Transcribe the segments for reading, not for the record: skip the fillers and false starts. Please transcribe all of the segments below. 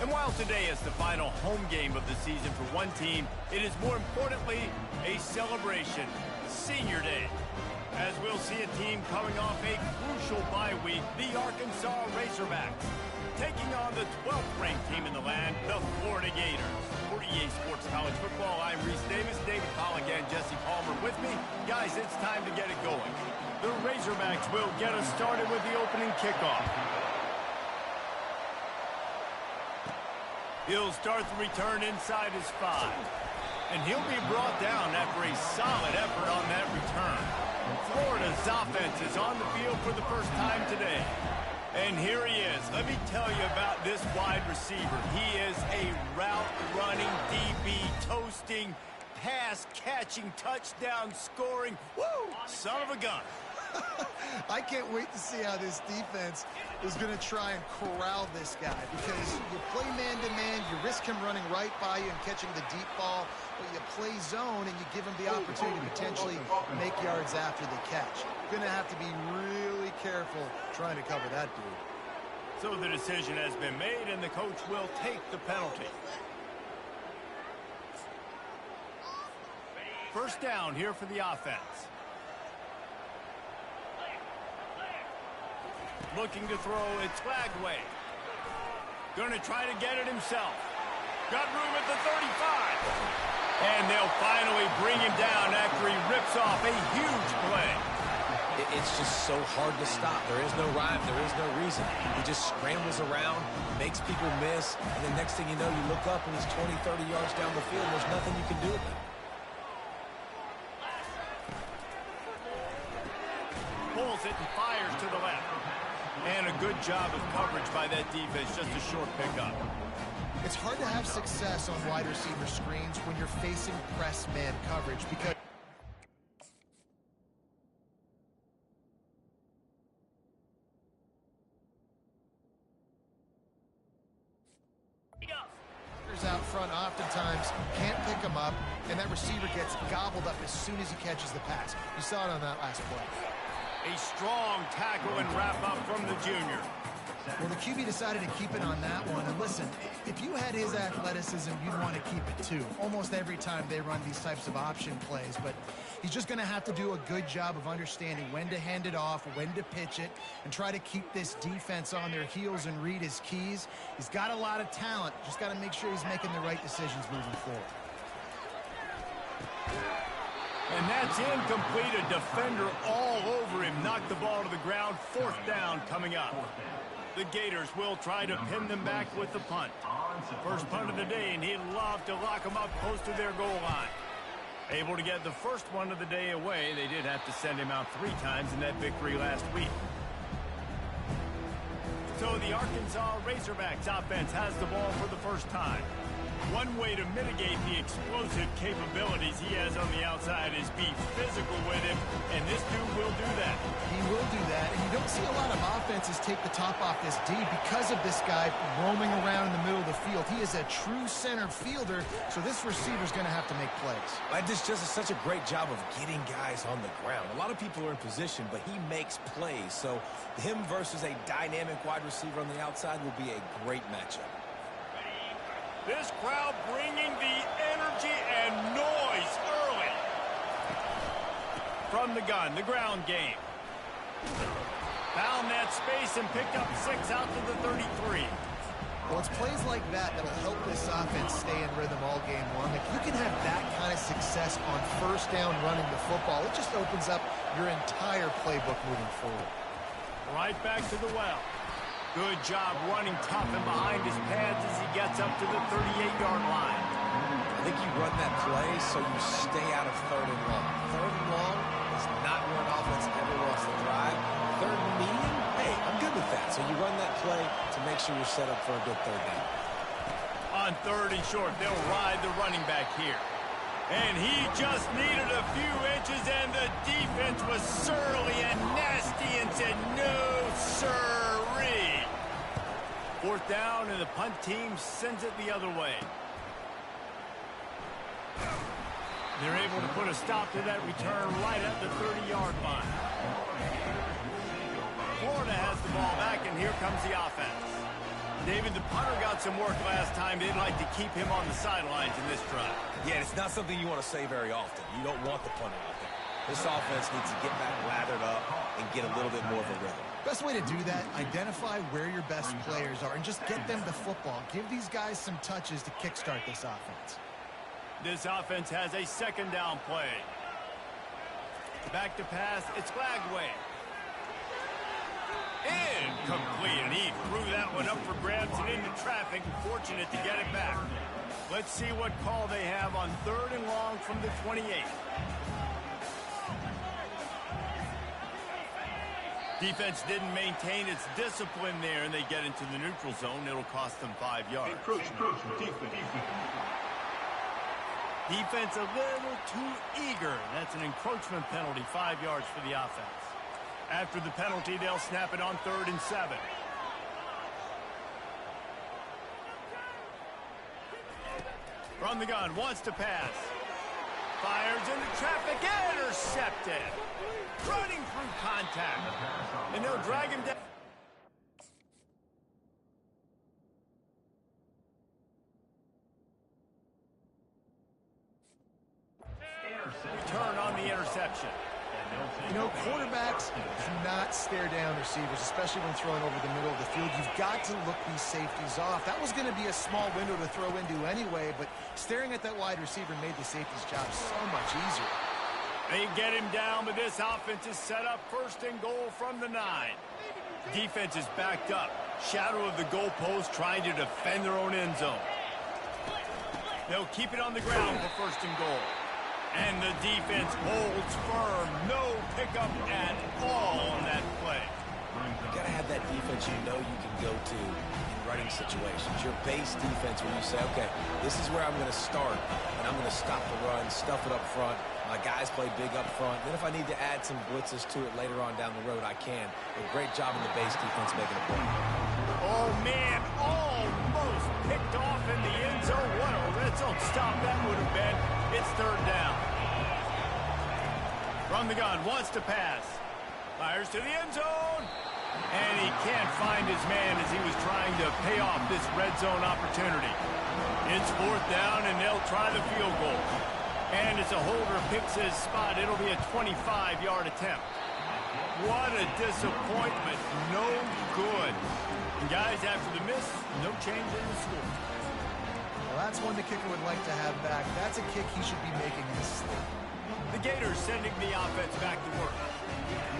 And while today is the final home game of the season for one team, it is more importantly a celebration, Senior Day. As we'll see a team coming off a crucial bye week, the Arkansas Razorbacks, taking on the 12th ranked team in the land, the Florida Gators. For EA Sports College Football, I'm Reese Davis, David Colligan, Jesse Palmer with me. Guys, it's time to get it going. The Razorbacks will get us started with the opening kickoff. He'll start the return inside his 5. And he'll be brought down after a solid effort on that return. Florida's offense is on the field for the first time today. And here he is. Let me tell you about this wide receiver. He is a route-running, DB, toasting, pass-catching, touchdown-scoring, woo, son of a gun. I can't wait to see how this defense is going to try and corral this guy, because you play man-to-man, you risk him running right by you and catching the deep ball, but you play zone and you give him the opportunity to potentially make yards after the catch. You're going to have to be really careful trying to cover that dude. So the decision has been made, and the coach will take the penalty. First down here for the offense. Looking to throw, it's flagged away. Going to try to get it himself. Got room at the 35. And they'll finally bring him down after he rips off a huge play. It's just so hard to stop. There is no rhyme. There is no reason. He just scrambles around, makes people miss, and the next thing you know, you look up and he's 20, 30 yards down the field. There's nothing you can do about it. Pulls it and fires to the left. And a good job of coverage by that defense, just a short pickup. It's hard to have success on wide receiver screens when you're facing press man coverage, because out front oftentimes can't pick him up, and that receiver gets gobbled up as soon as he catches the pass. You saw it on that last play. A strong tackle and wrap-up from the junior. Well, the QB decided to keep it on that one. And listen, if you had his athleticism, you'd want to keep it too. Almost every time they run these types of option plays. But he's just going to have to do a good job of understanding when to hand it off, when to pitch it, and try to keep this defense on their heels and read his keys. He's got a lot of talent. Just got to make sure he's making the right decisions moving forward. And that's incomplete. A defender all over him. Knocked the ball to the ground. Fourth down coming up. The Gators will try to pin them back with the punt. First punt of the day, and he'd love to lock them up close to their goal line. Able to get the first one of the day away. They did have to send him out 3 times in that victory last week. So the Arkansas Razorbacks offense has the ball for the first time. One way to mitigate the explosive capabilities he has on the outside is be physical with him, and this dude will do that. He will do that, and you don't see a lot of offenses take the top off this D because of this guy roaming around in the middle of the field. He is a true center fielder, so this receiver's going to have to make plays. This just is such a great job of getting guys on the ground. A lot of people are in position, but he makes plays, so him versus a dynamic wide receiver on the outside will be a great matchup. This crowd bringing the energy and noise early. From the gun, the ground game. Found that space and picked up 6 out to the 33. Well, it's plays like that that'll help this offense stay in rhythm all game long. If you can have that kind of success on first down running the football, it just opens up your entire playbook moving forward. Right back to the well. Good job running tough and behind his pads as he gets up to the 38-yard line. I think you run that play so you stay out of 3rd and long. 3rd and long is not where an offense ever wants to drive. 3rd and medium, hey, I'm good with that. So you run that play to make sure you're set up for a good 3rd down. On 3rd and short, they'll ride the running back here. And he just needed a few inches, and the defense was surly and nasty and said, no, sirree. 4th down, and the punt team sends it the other way. They're able to put a stop to that return right at the 30-yard line. Florida has the ball back, and here comes the offense. David, the punter got some work last time. They'd like to keep him on the sidelines in this drive. Yeah, it's not something you want to say very often. You don't want the punter out there. This offense needs to get back lathered up and get a little bit more of a rhythm. Best way to do that, identify where your best players are and just get them the football. Give these guys some touches to kickstart this offense. This offense has a second down play. Back to pass, it's Lagway. Incomplete, and he threw that one up for grabs and into traffic, and fortunate to get it back. Let's see what call they have on 3rd and long from the 28. Defense didn't maintain its discipline there, and they get into the neutral zone. It'll cost them 5 yards. Defense a little too eager. That's an encroachment penalty, 5 yards for the offense. After the penalty, they'll snap it on 3rd and 7. From the gun, wants to pass. Fires into traffic, intercepted. Running through contact. And they'll drag him down. Return on the interception. You know, quarterbacks cannot stare down receivers, especially when throwing over the middle of the field. You've got to look these safeties off. That was going to be a small window to throw into anyway, but staring at that wide receiver made the safety's job so much easier. They get him down, but this offense is set up 1st and goal from the 9. Defense is backed up. Shadow of the goalpost trying to defend their own end zone. They'll keep it on the ground for 1st and goal. And the defense holds firm. No pickup at all on that play. You got to have that defense you know you can go to in running situations. Your base defense when you say, okay, this is where I'm going to start, and I'm going to stop the run, stuff it up front. My guys play big up front. Then if I need to add some blitzes to it later on down the road, I can. A great job in the base defense making a play. Oh, man, almost picked off in the end zone. What a red zone stop that would have been. It's 3rd down. From the gun, wants to pass. Fires to the end zone. And he can't find his man as he was trying to pay off this red zone opportunity. It's 4th down, and they'll try the field goal. And as a holder picks his spot, it'll be a 25-yard attempt. What a disappointment. No good. And guys, after the miss, no change in the score. Well, that's one the kicker would like to have back. That's a kick he should be making in his sleep. The Gators sending the offense back to work.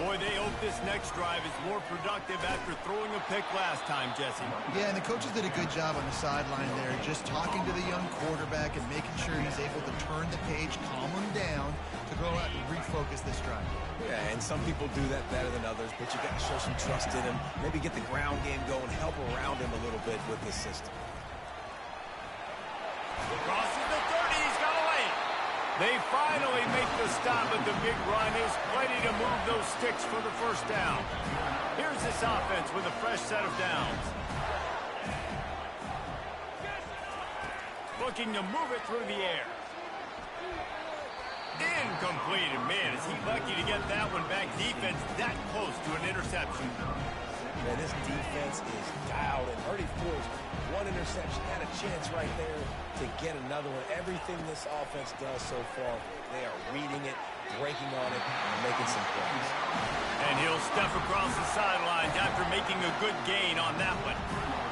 Boy, they hope this next drive is more productive after throwing a pick last time, Jesse. Yeah, and the coaches did a good job on the sideline there, just talking to the young quarterback and making sure he's able to turn the page, calm him down, to go out and refocus this drive. Yeah, and some people do that better than others, but you got to show some trust in him, maybe get the ground game going, help around him a little bit with this system. Crosses the 30, he's got away. They finally make the stop, but the big run is plenty to move those sticks for the 1st down. Here's this offense with a fresh set of downs. Looking to move it through the air. Incomplete, and man, is he lucky to get that one back. Defense that close to an interception. Man, this defense is dialed and already forced one interception, had a chance right there to get another one. Everything this offense does so far, they are reading it, breaking on it, and making some plays. And he'll step across the sidelines after making a good gain on that one.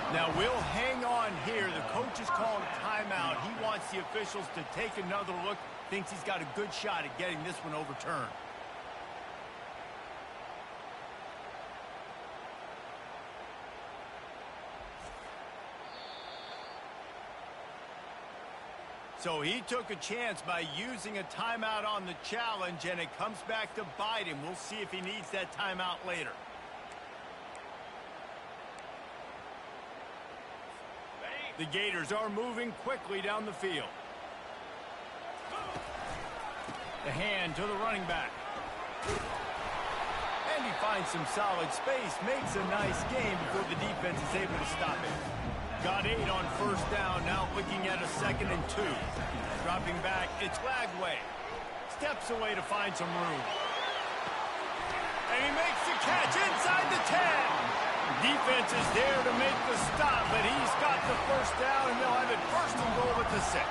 Now we'll hang on here. The coach is calling timeout. He wants the officials to take another look, thinks he's got a good shot at getting this one overturned. So he took a chance by using a timeout on the challenge, and it comes back to bite him. We'll see if he needs that timeout later. The Gators are moving quickly down the field. The hand to the running back. And he finds some solid space, makes a nice game before the defense is able to stop it. Got 8 on 1st down, now looking at a 2nd and 2. Dropping back, it's Lagway. Steps away to find some room. And he makes the catch inside the 10. Defense is there to make the stop, but he's got the first down, and they'll have it first and goal at the 6.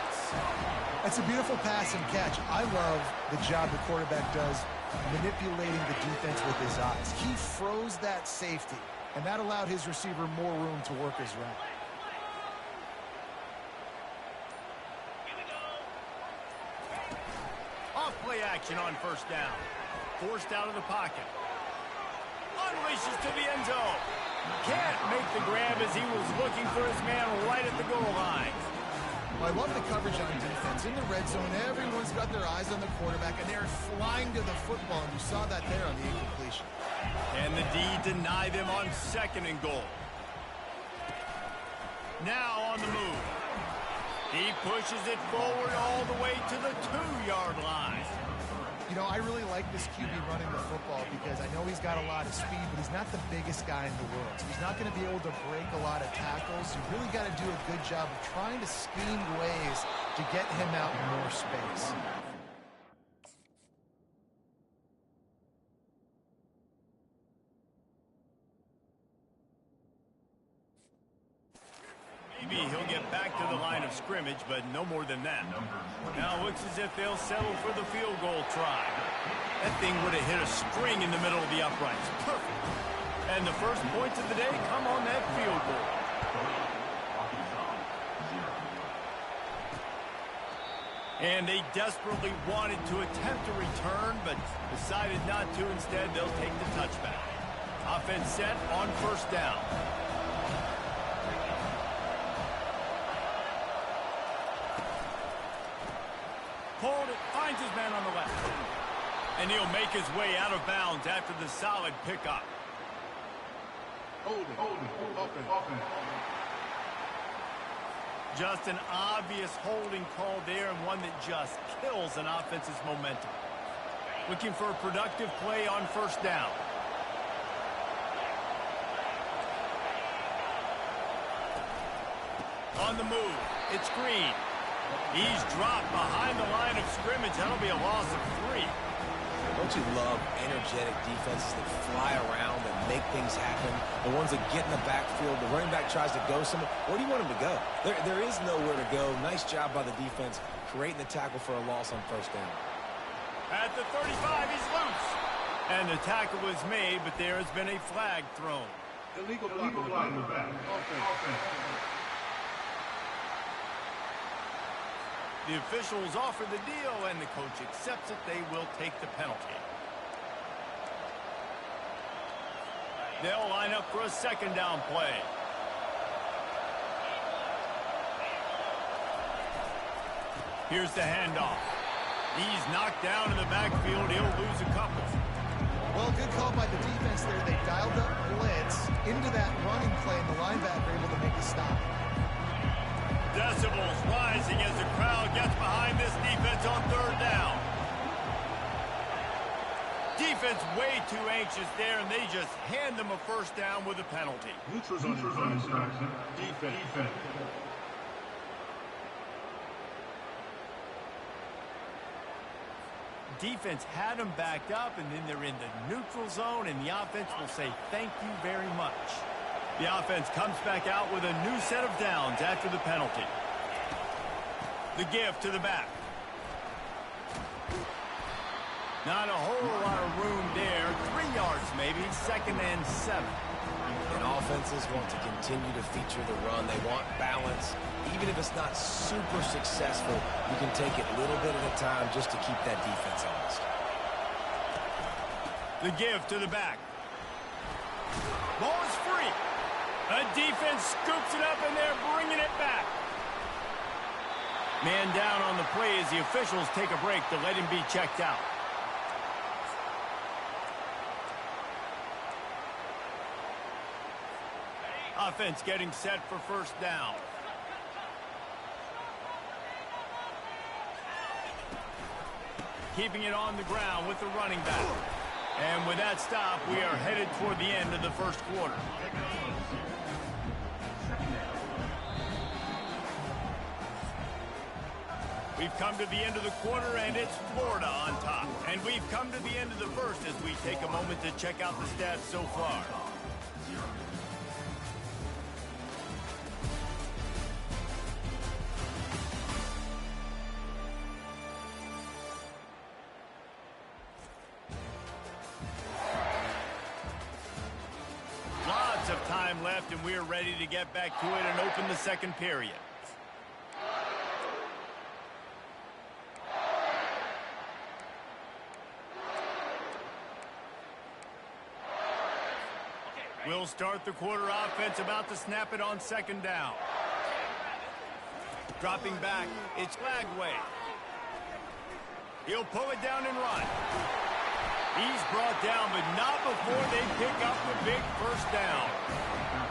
That's a beautiful pass and catch. I love the job the quarterback does manipulating the defense with his eyes. He froze that safety, and that allowed his receiver more room to work his route. Off play action on first down. Forced out of the pocket. Unleashes to the end zone. Can't make the grab as he was looking for his man right at the goal line. Well, I love the coverage on defense. In the red zone, everyone's got their eyes on the quarterback, and they're flying to the football, and you saw that there on the incompletion. And the D deny them on second and goal. Now on the move. He pushes it forward all the way to the 2-yard line. You know, I really like this QB running the football because I know he's got a lot of speed, but he's not the biggest guy in the world. So he's not going to be able to break a lot of tackles. You really got to do a good job of trying to scheme ways to get him out in more space. Maybe he'll get back to the line of scrimmage, but no more than that. Now it looks as if they'll settle for the field goal try. That thing would have hit a string in the middle of the uprights. Perfect. And the first points of the day come on that field goal. And they desperately wanted to attempt a return, but decided not to. Instead, they'll take the touchback. Offense set on first down. Pulled it, finds his man on the left. And he'll make his way out of bounds after the solid pickup. Holding. Just an obvious holding call there, and one that just kills an offense's momentum. Looking for a productive play on first down. On the move, it's Green. He's dropped behind the line of scrimmage. That'll be a loss of 3. Don't you love energetic defenses that fly around and make things happen? The ones that get in the backfield, the running back tries to go somewhere. Where do you want him to go? There is nowhere to go. Nice job by the defense creating the tackle for a loss on first down. At the 35, he's loose. And the tackle was made, but there has been a flag thrown. Illegal block in the back. Offense. The officials offer the deal, and the coach accepts it. They will take the penalty. They'll line up for a second down play. Here's the handoff. He's knocked down in the backfield. He'll lose a couple. Well, good call by the defense there. They dialed up blitz into that running play, and the linebacker able to make a stop. Decibels rising as the crowd gets behind this defense on third down. Defense way too anxious there, and they just hand them a first down with a penalty. Neutrals on defense. Defense had them backed up, and then they're in the neutral zone, and the offense will say thank you very much. The offense comes back out with a new set of downs after the penalty. The give to the back. Not a whole lot of room there. 3 yards maybe, 2nd and 7. And offenses want to continue to feature the run. They want balance. Even if it's not super successful, you can take it little bit at a time just to keep that defense honest. The give to the back. Ball is free. A defense scoops it up, and they're bringing it back. Man down on the play as the officials take a break to let him be checked out. Offense getting set for first down. Keeping it on the ground with the running back. And with that stop, we are headed toward the end of the first quarter. We've come to the end of the quarter, and it's Florida on top. And we've come to the end of the first as we take a moment to check out the stats so far. time left, and we're ready to get back to it and open the second period. We'll start the quarter offense, about to snap it on second down. Dropping back, it's Lagway. He'll pull it down and run. He's brought down, but not before they pick up the big first down.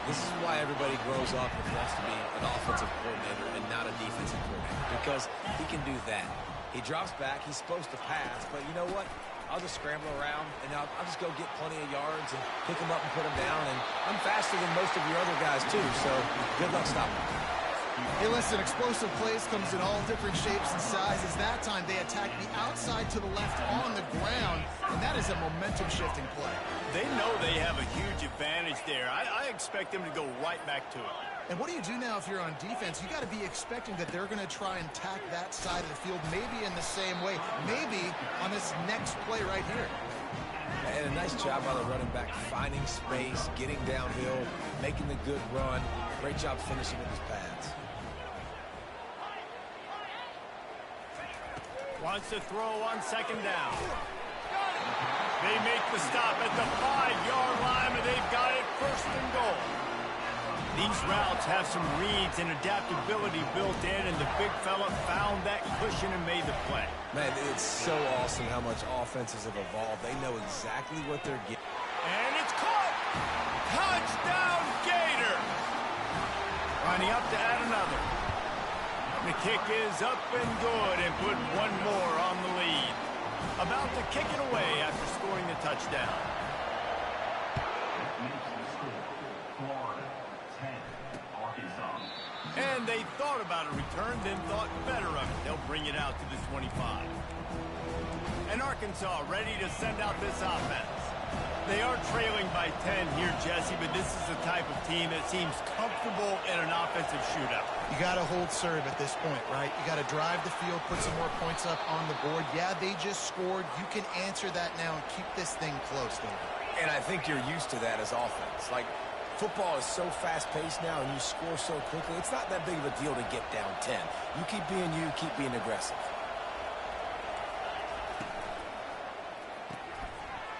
This is why everybody grows up and wants to be an offensive coordinator and not a defensive coordinator, because he can do that. He drops back, he's supposed to pass, but you know what? I'll just scramble around, and I'll just go get plenty of yards and pick them up and put them down, and I'm faster than most of your other guys, too, so good luck stopping me. Hey, listen, explosive plays comes in all different shapes and sizes. That time, they attack the outside to the left on the ground, and that is a momentum-shifting play. They know they have a huge advantage there. I expect them to go right back to it. And what do you do now if you're on defense? You got to be expecting that they're going to try and tack that side of the field, maybe in the same way, maybe on this next play right here. And a nice job by the running back, finding space, getting downhill, making the good run. Great job finishing with his pads. Wants to throw on second down. They make the stop at the 5-yard line, and they've got it first and goal. These routes have some reads and adaptability built in, and the big fella found that cushion and made the play. Man, it's so awesome how much offenses have evolved. They know exactly what they're getting. And it's caught! Touchdown, Gator! Lining up to add another. The kick is up and good, and put one more on the lead. About to kick it away after scoring the touchdown. And they thought about a return, then thought better of it. They'll bring it out to the 25. And Arkansas ready to send out this offense. They are trailing by 10 here, Jesse, but this is the type of team that seems comfortable in an offensive shootout. You got to hold serve at this point, right? You got to drive the field, put some more points up on the board. Yeah, they just scored. You can answer that now and keep this thing close, David. And I think you're used to that as offense. Like, football is so fast-paced now, and you score so quickly, it's not that big of a deal to get down 10. You keep being aggressive.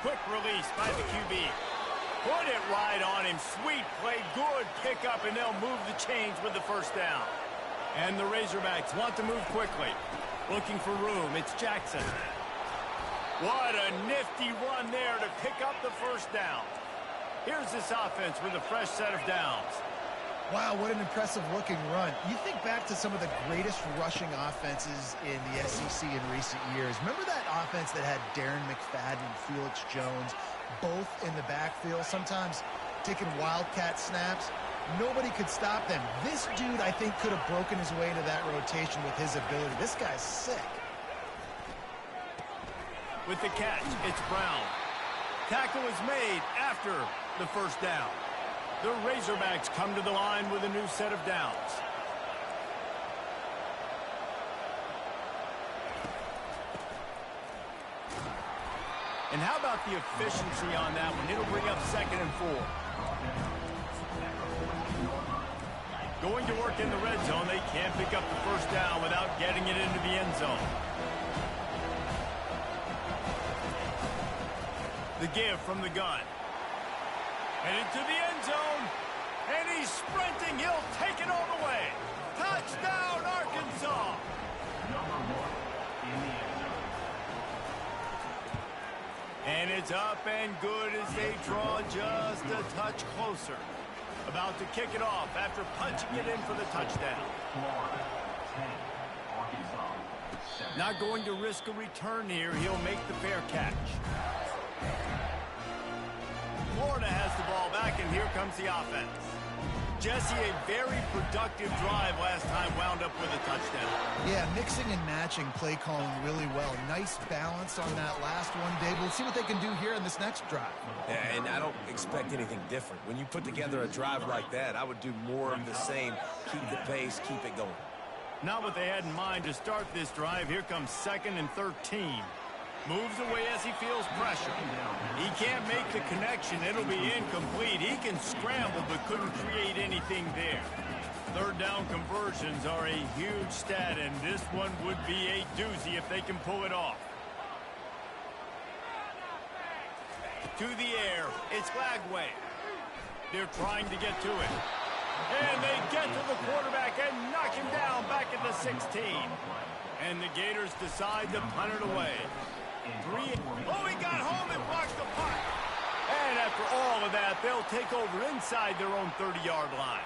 Quick release by the QB. Put it right on him. Sweet play, good pickup, and they'll move the chains with the first down. And the Razorbacks want to move quickly. Looking for room, it's Jackson. What a nifty run there to pick up the first down. Here's this offense with a fresh set of downs. Wow, what an impressive-looking run. You think back to some of the greatest rushing offenses in the SEC in recent years. Remember that offense that had Darren McFadden and Felix Jones both in the backfield, sometimes taking wildcat snaps? Nobody could stop them. This dude, I think, could have broken his way into that rotation with his ability. This guy's sick. With the catch, it's Brown. Tackle is made after the first down. The Razorbacks come to the line with a new set of downs. And how about the efficiency on that one? It'll bring up 2nd and 4. Going to work in the red zone. They can't pick up the first down without getting it into the end zone. The give from the gun. Headed to the end zone. And he's sprinting. He'll take it all the way. Touchdown, Arkansas. And it's up and good as they draw just a touch closer. About to kick it off after punching it in for the touchdown. Not going to risk a return here. He'll make the fair catch. Florida has the ball back, and here comes the offense. Jesse, a very productive drive last time, wound up with a touchdown. Yeah, mixing and matching play calling really well. Nice balance on that last one, Dave. We'll see what they can do here in this next drive. Yeah, and I don't expect anything different. When you put together a drive like that, I would do more of the same. Keep the pace, keep it going. Not what they had in mind to start this drive. Here comes 2nd and 13. Moves away as he feels pressure. He can't make the connection. It'll be incomplete. He can scramble but couldn't create anything there. Third down conversions are a huge stat, and this one would be a doozy if they can pull it off. To the air, it's Lagway. They're trying to get to it. And they get to the quarterback and knock him down back at the 16. And the Gators decide to punt it away. Oh, he got home and blocked the punt. And after all of that, they'll take over inside their own 30-yard line.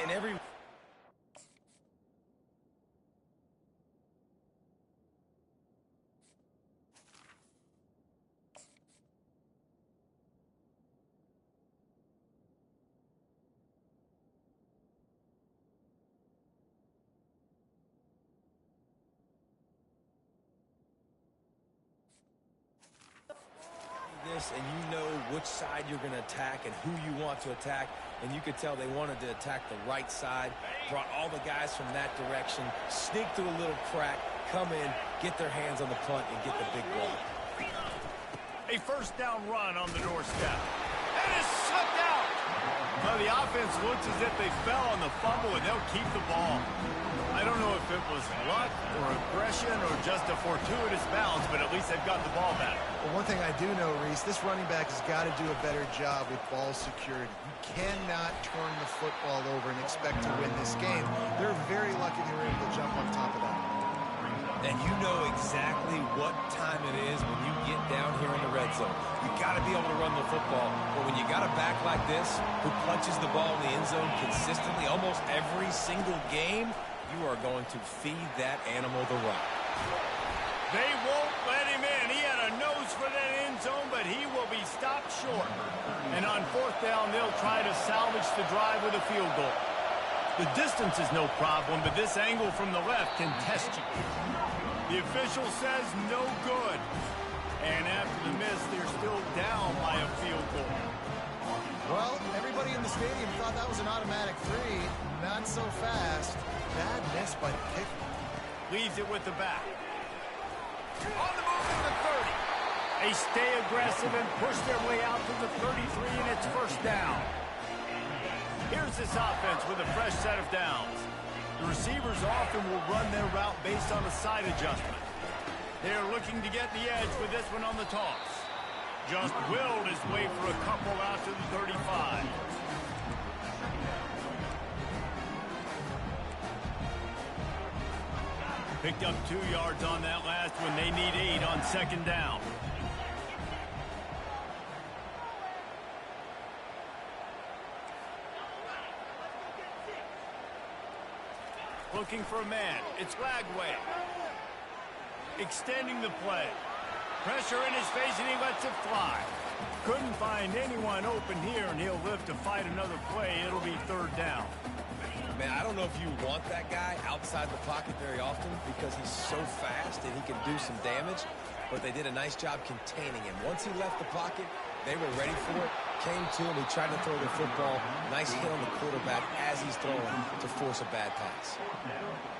And every... and you know which side you're going to attack and who you want to attack, and you could tell they wanted to attack the right side, brought all the guys from that direction, sneak through a little crack, come in, get their hands on the punt, and get the big ball. A first down run on the doorstep. And it's sucked out. Now the offense looks as if they fell on the fumble, and they'll keep the ball. I don't know if it was luck or aggression or just a fortuitous bounce, but at least they've got the ball back. Well, one thing I do know, Reese, this running back has got to do a better job with ball security. You cannot turn the football over and expect to win this game. They're very lucky they were able to jump on top of that. And you know exactly what time it is when you get down here in the red zone. You got to be able to run the football. But when you got a back like this who punches the ball in the end zone consistently almost every single game, you are going to feed that animal the rock. They won't let him in. He had a nose for that end zone, but he will be stopped short. And on fourth down, they'll try to salvage the drive with a field goal. The distance is no problem, but this angle from the left can test you. The official says no good. And after the miss, they're still down by a field goal. Well, everybody in the stadium thought that was an automatic 3. Not so fast. Bad miss by the kicker. Leaves it with the back. On the move to the 30. They stay aggressive and push their way out to the 33, and it's first down. Here's this offense with a fresh set of downs. The receivers often will run their route based on a side adjustment. They're looking to get the edge with this one on the toss. Just willed his way for a couple out to the 35. Picked up 2 yards on that last one. They need 8 on second down. Looking for a man. It's Lagway. Extending the play. Pressure in his face, and he lets it fly. Couldn't find anyone open here, and he'll live to fight another play. It'll be third down. Man, I don't know if you want that guy outside the pocket very often because he's so fast and he can do some damage, but they did a nice job containing him. Once he left the pocket, they were ready for it, came to him, he tried to throw the football. Nice hit on the quarterback as he's throwing to force a bad pass.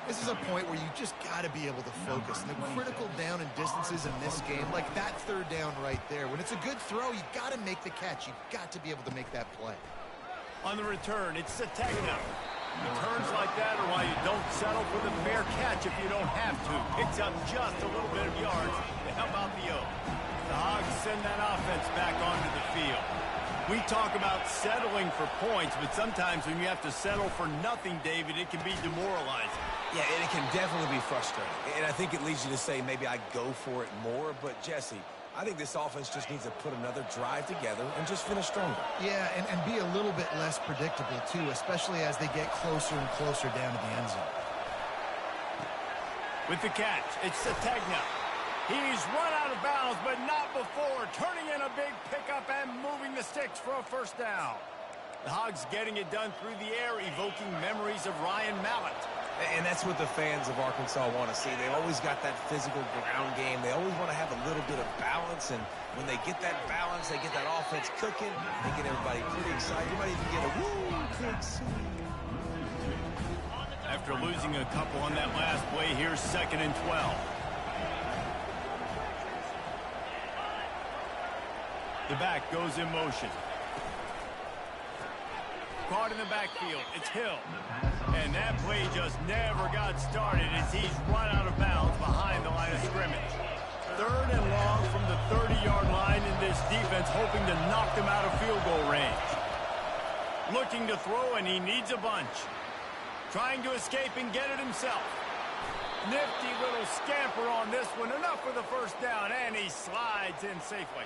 This is a point where you just got to be able to focus. And the critical down and distances in this game, like that third down right there, when it's a good throw, you got to make the catch. You got to be able to make that play. On the return, it's Sategna. Returns like that are why you don't settle for the fair catch if you don't have to. Picks up just a little bit of yards to help out the O. The Hogs send that offense back onto the field. We talk about settling for points, but sometimes when you have to settle for nothing, David, it can be demoralizing. Yeah, and it can definitely be frustrating. And I think it leads you to say maybe I go for it more. But, Jesse, I think this offense just needs to put another drive together and just finish stronger. Yeah, and be a little bit less predictable, too, especially as they get closer and closer down to the end zone. With the catch, it's Sategna. He's run out of bounds, but not before. Turning in a big pickup and moving the sticks for a first down. The Hogs getting it done through the air, evoking memories of Ryan Mallett. And that's what the fans of Arkansas want to see. They've always got that physical ground game. They always want to have a little bit of balance. And when they get that balance, they get that offense cooking, they get everybody pretty excited. You might even get a woo, good swing. After losing a couple on that last play, here's 2nd and 12. The back goes in motion. Caught in the backfield. It's Hill. And that play just never got started as he's run out of bounds behind the line of scrimmage. 3rd and long from the 30-yard line, in this defense hoping to knock them out of field goal range. Looking to throw, and he needs a bunch. Trying to escape and get it himself. Nifty little scamper on this one. Enough for the first down, and he slides in safely.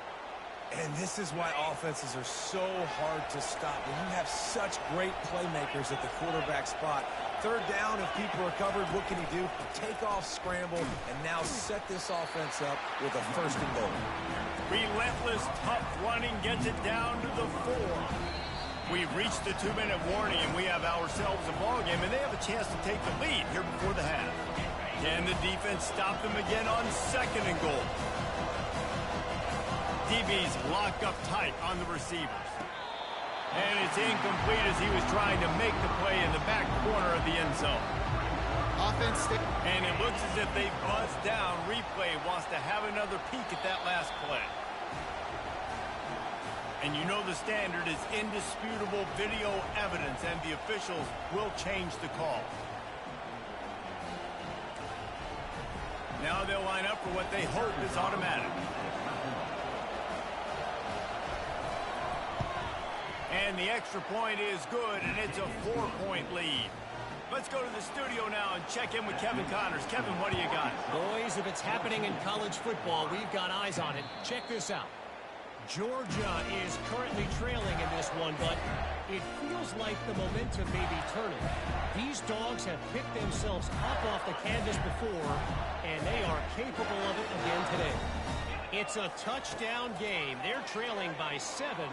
And this is why offenses are so hard to stop. When you have such great playmakers at the quarterback spot. 3rd down, if people are covered, what can he do? Take off, scramble, and now set this offense up with a 1st and goal. Relentless, tough running gets it down to the 4. We've reached the 2-minute warning, and we have ourselves a ball game, and they have a chance to take the lead here before the half. Can the defense stop them again on 2nd and goal? DB's locked up tight on the receivers. And it's incomplete as he was trying to make the play in the back corner of the end zone. Offense stick. And it looks as if they buzzed down. Replay wants to have another peek at that last play. And you know the standard is indisputable video evidence, and the officials will change the call. Now they'll line up for what they hope is automatic. And the extra point is good, and it's a 4-point lead. Let's go to the studio now and check in with Kevin Connors. Kevin, what do you got? Boys, if it's happening in college football, we've got eyes on it. Check this out. Georgia is currently trailing in this one, but it feels like the momentum may be turning. These dogs have picked themselves up off the canvas before, and they are capable of it again today. It's a touchdown game. They're trailing by 7.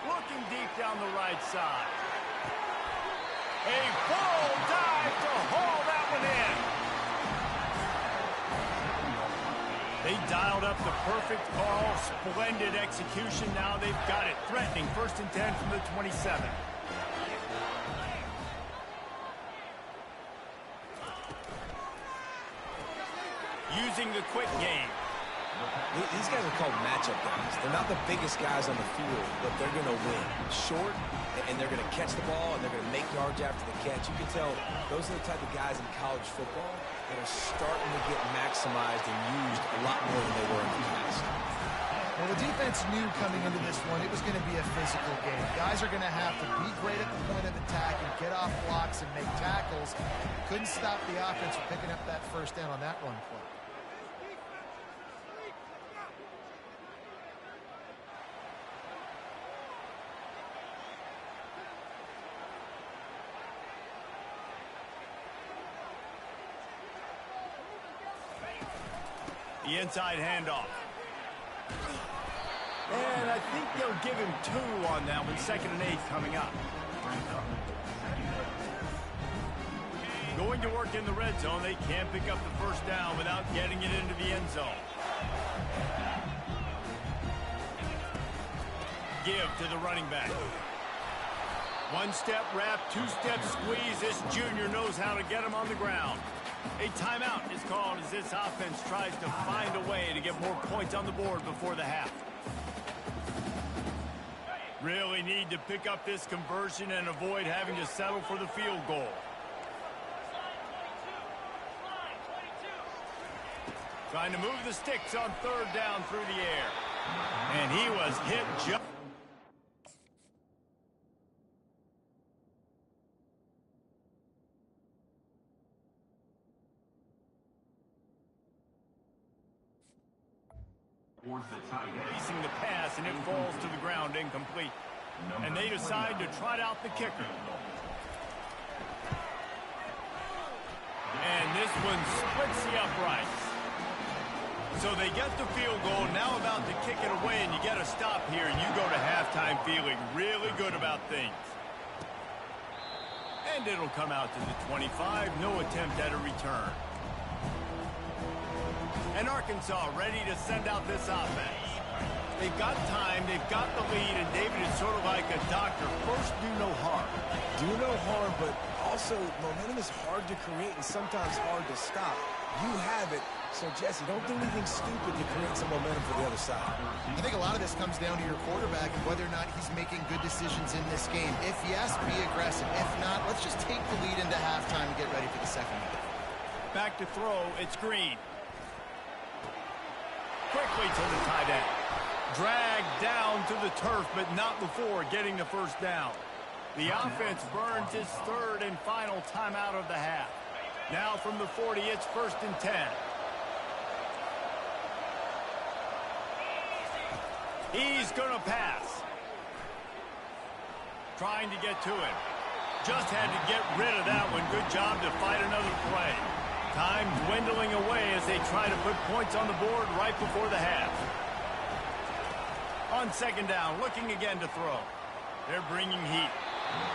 Looking deep down the right side. A full dive to haul that one in. They dialed up the perfect call. Splendid execution. Now they've got it. Threatening 1st and 10 from the 27. Using the quick game. These guys are called matchup guys. They're not the biggest guys on the field, but they're going to win. Short, and they're going to catch the ball, and they're going to make yards after the catch. You can tell those are the type of guys in college football that are starting to get maximized and used a lot more than they were in the past. Well, the defense knew coming into this one it was going to be a physical game. Guys are going to have to be great at the point of attack and get off blocks and make tackles. Couldn't stop the offense from picking up that 1st down on that run play. The inside handoff. And I think they'll give him 2 on that one. 2nd and 8 coming up. Going to work in the red zone. They can't pick up the 1st down without getting it into the end zone. Give to the running back. 1-step wrap, 2-step squeeze. This junior knows how to get him on the ground. A timeout is called as this offense tries to find a way to get more points on the board before the half. Really need to pick up this conversion and avoid having to settle for the field goal. Trying to move the sticks on 3rd down through the air. And he was hit just... Releasing the pass, and it falls to the ground incomplete. And they decide to trot out the kicker. And this one splits the uprights. So they get the field goal, now about to kick it away, and you get a stop here, and you go to halftime feeling really good about things. And it'll come out to the 25, no attempt at a return. And Arkansas ready to send out this offense. They've got time, they've got the lead, and David is sort of like a doctor. First, do no harm. Do no harm, but also, momentum is hard to create and sometimes hard to stop. You have it. So, Jesse, don't do anything stupid to create some momentum for the other side. I think a lot of this comes down to your quarterback and whether or not he's making good decisions in this game. If yes, be aggressive. If not, let's just take the lead into halftime and get ready for the second half. Back to throw, it's Green. Quickly to the tight end. Dragged down to the turf, but not before getting the first down. The offense burns its third and final timeout of the half. Now from the 40, it's 1st and 10. He's going to pass. Trying to get to him. Just had to get rid of that one. Good job to fight another play. Time dwindling away as they try to put points on the board right before the half. On 2nd down, looking again to throw. They're bringing heat.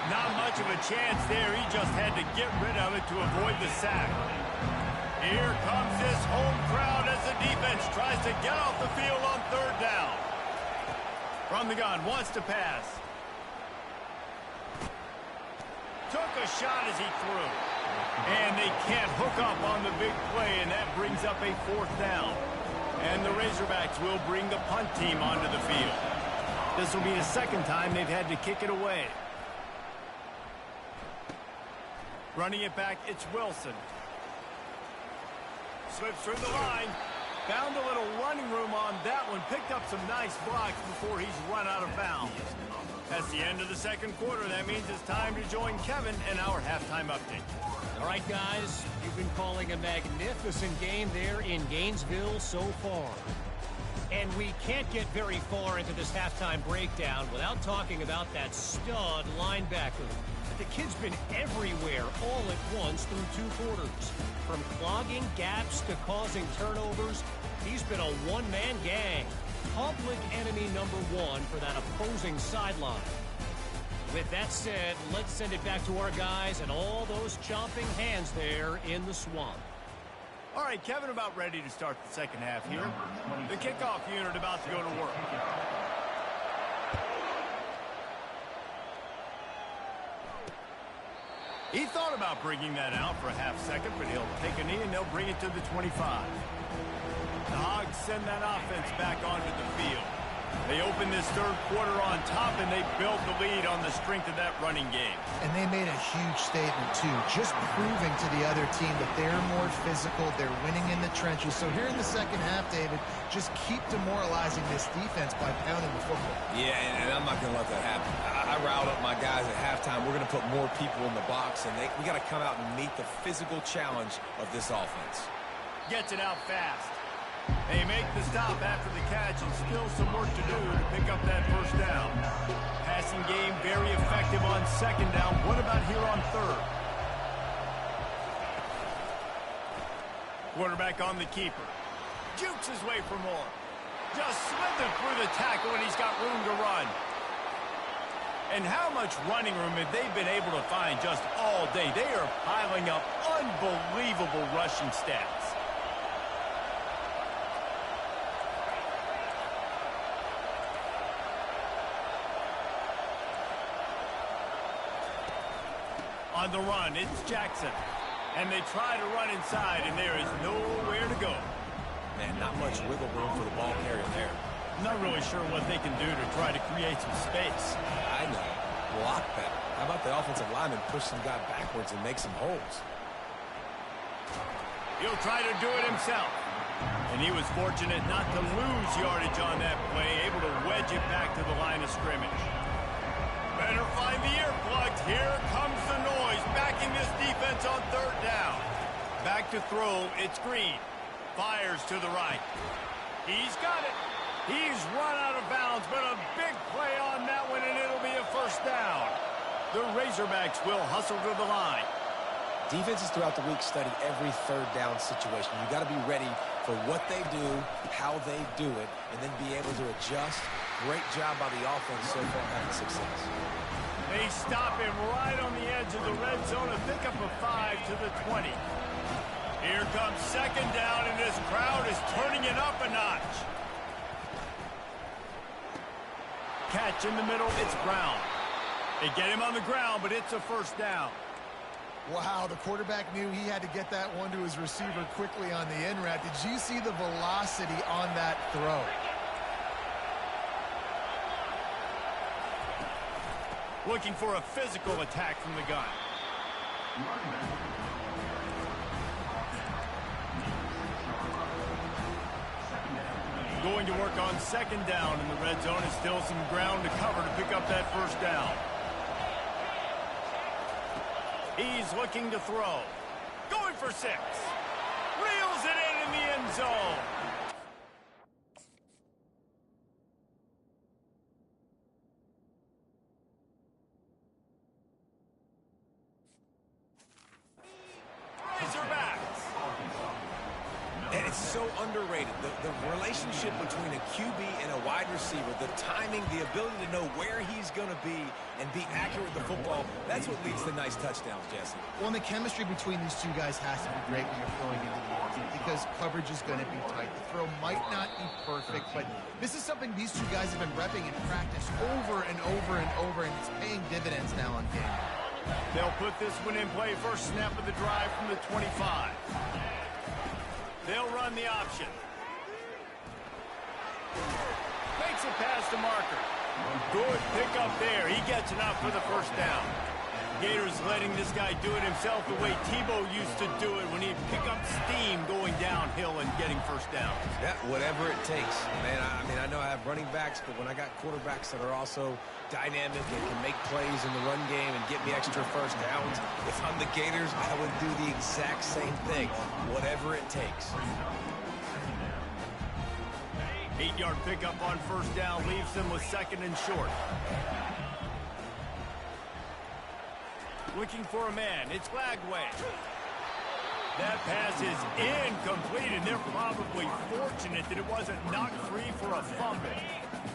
Not much of a chance there. He just had to get rid of it to avoid the sack. Here comes this home crowd as the defense tries to get off the field on 3rd down. From the gun, wants to pass. Took a shot as he threw. And they can't hook up on the big play, and that brings up a 4th down. And the Razorbacks will bring the punt team onto the field. This will be the 2nd time they've had to kick it away. Running it back, it's Wilson. Slips through the line. Found a little running room on that one. Picked up some nice blocks before he's run out of bounds. That's the end of the 2nd quarter. That means it's time to join Kevin in our halftime update. All right, guys, you've been calling a magnificent game there in Gainesville so far. And we can't get very far into this halftime breakdown without talking about that stud linebacker. The kid's been everywhere all at once through 2 quarters. From clogging gaps to causing turnovers, he's been a one-man gang. Public enemy number 1 for that opposing sideline. With that said, let's send it back to our guys and all those chomping hands there in the swamp. All right, Kevin, about ready to start the 2nd half here. The kickoff unit about to go to work. He thought about bringing that out for a half second, but he'll take a knee and they'll bring it to the 25. The Hogs send that offense back onto the field. They open this 3rd quarter on top, and they built the lead on the strength of that running game. And they made a huge statement, too, just proving to the other team that they're more physical, they're winning in the trenches. So here in the 2nd half, David, just keep demoralizing this defense by pounding the football. Yeah, and I'm not going to let that happen. I riled up my guys at halftime. We're going to put more people in the box, and we got to come out and meet the physical challenge of this offense. Gets it out fast. They make the stop after the catch, and still some work to do to pick up that 1st down. Passing game very effective on 2nd down. What about here on 3rd? Quarterback on the keeper. Jukes his way for more. Just slithered through the tackle, and he's got room to run. And how much running room have they been able to find just all day? They are piling up unbelievable rushing stats. On the run, it's Jackson. And they try to run inside, and there is nowhere to go. Man, not much wiggle room for the ball carrier there. I'm not really sure what they can do to try to create some space. I know. Block better. How about the offensive lineman push some guy backwards and make some holes? He'll try to do it himself. And he was fortunate not to lose yardage on that play, able to wedge it back to the line of scrimmage. Better find the earplugs. Here comes the noise, backing this defense on 3rd down. Back to throw, it's Green. Fires to the right. He's got it. He's run out of bounds, but a big play on that one, and it'll be a 1st down. The Razorbacks will hustle to the line. Defenses throughout the week study every 3rd down situation. You got to be ready for what they do, how they do it, and then be able to adjust. Great job by the offense so far having success. They stop him right on the edge of the red zone and pick up a 5 to the 20. Here comes 2nd down, and this crowd is turning it up a notch. Catch in the middle, it's Brown. They get him on the ground, but it's a 1st down. Wow, the quarterback knew he had to get that one to his receiver quickly on the in route. Did you see the velocity on that throw? Looking for a physical attack from the gun. Going to work on second down in the red zone. Is still some ground to cover to pick up that first down. He's looking to throw. Going for 6. Reels it in the end zone. Razorbacks. And it's so underrated. The relationship between a QB and a wide receiver, the timing, the ability to know where he's going to be and be accurate with the football, that's what leads to nice touchdowns, Jesse. Well, and the chemistry between these two guys has to be great when you're throwing into the end zone because coverage is going to be tight. The throw might not be perfect, but this is something these two guys have been repping in practice over and over and over, and it's paying dividends now on game. They'll put this one in play. First snap of the drive from the 25. They'll run the option. Makes it past the marker. Good pickup there. He gets enough for the first down. Gators letting this guy do it himself the way Tebow used to do it when he'd pick up steam going downhill and getting first down. Yeah, whatever it takes. Man, I mean, I know I have running backs, but when I got quarterbacks that are also dynamic and can make plays in the run game and get me extra first downs, if I'm the Gators, I would do the exact same thing, whatever it takes. 8-yard pickup on first down leaves them with second and short. Looking for a man. It's Lagway. That pass is incomplete, and they're probably fortunate that it wasn't knocked free for a fumble.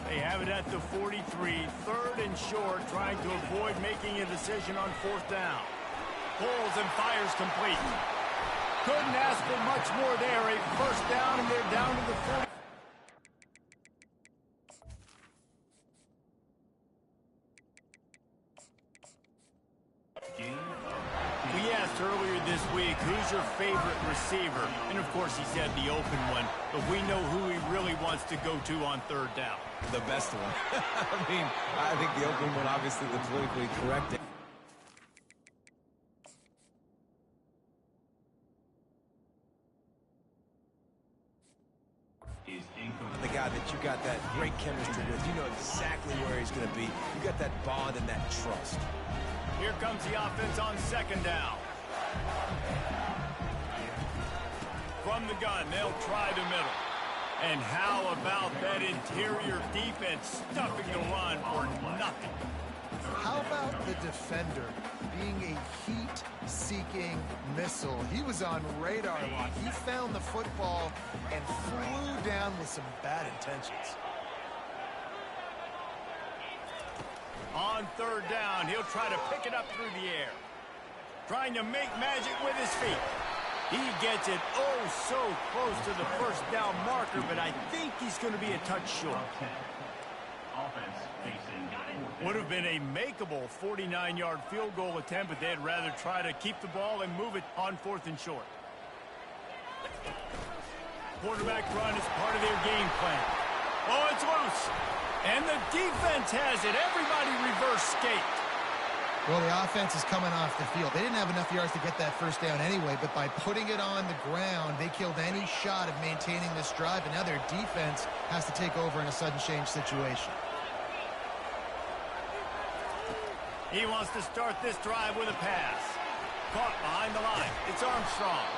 They have it at the 43, third and short, trying to avoid making a decision on fourth down. Pulls and fires complete. Couldn't ask for much more there. A first down, and they're down to the 40. We asked earlier this week, who's your favorite receiver? And of course he said the open one, but we know who he really wants to go to on third down. The best one. I mean, I think the open one, obviously the politically correct. The guy that you got that great chemistry with, you know exactly where he's going to be. You got that bond and that trust. Here comes the offense on second down. From the gun, they'll try the middle. And how about that interior defense stuffing the run for nothing? How about the defender being a heat-seeking missile? He was on radar lock. He found the football and flew down with some bad intentions. On third down, he'll try to pick it up through the air. Trying to make magic with his feet. He gets it oh so close to the first down marker, but I think he's going to be a touch short. Would have been a makeable 49-yard field goal attempt, but they'd rather try to keep the ball and move it on fourth and short. Quarterback run is part of their game plan. Oh, it's loose. And the defense has it. Everybody reverse skate. Well, the offense is coming off the field. They didn't have enough yards to get that first down anyway, but by putting it on the ground, they killed any shot of maintaining this drive, and now their defense has to take over in a sudden change situation. He wants to start this drive with a pass. Caught behind the line. It's Armstrong.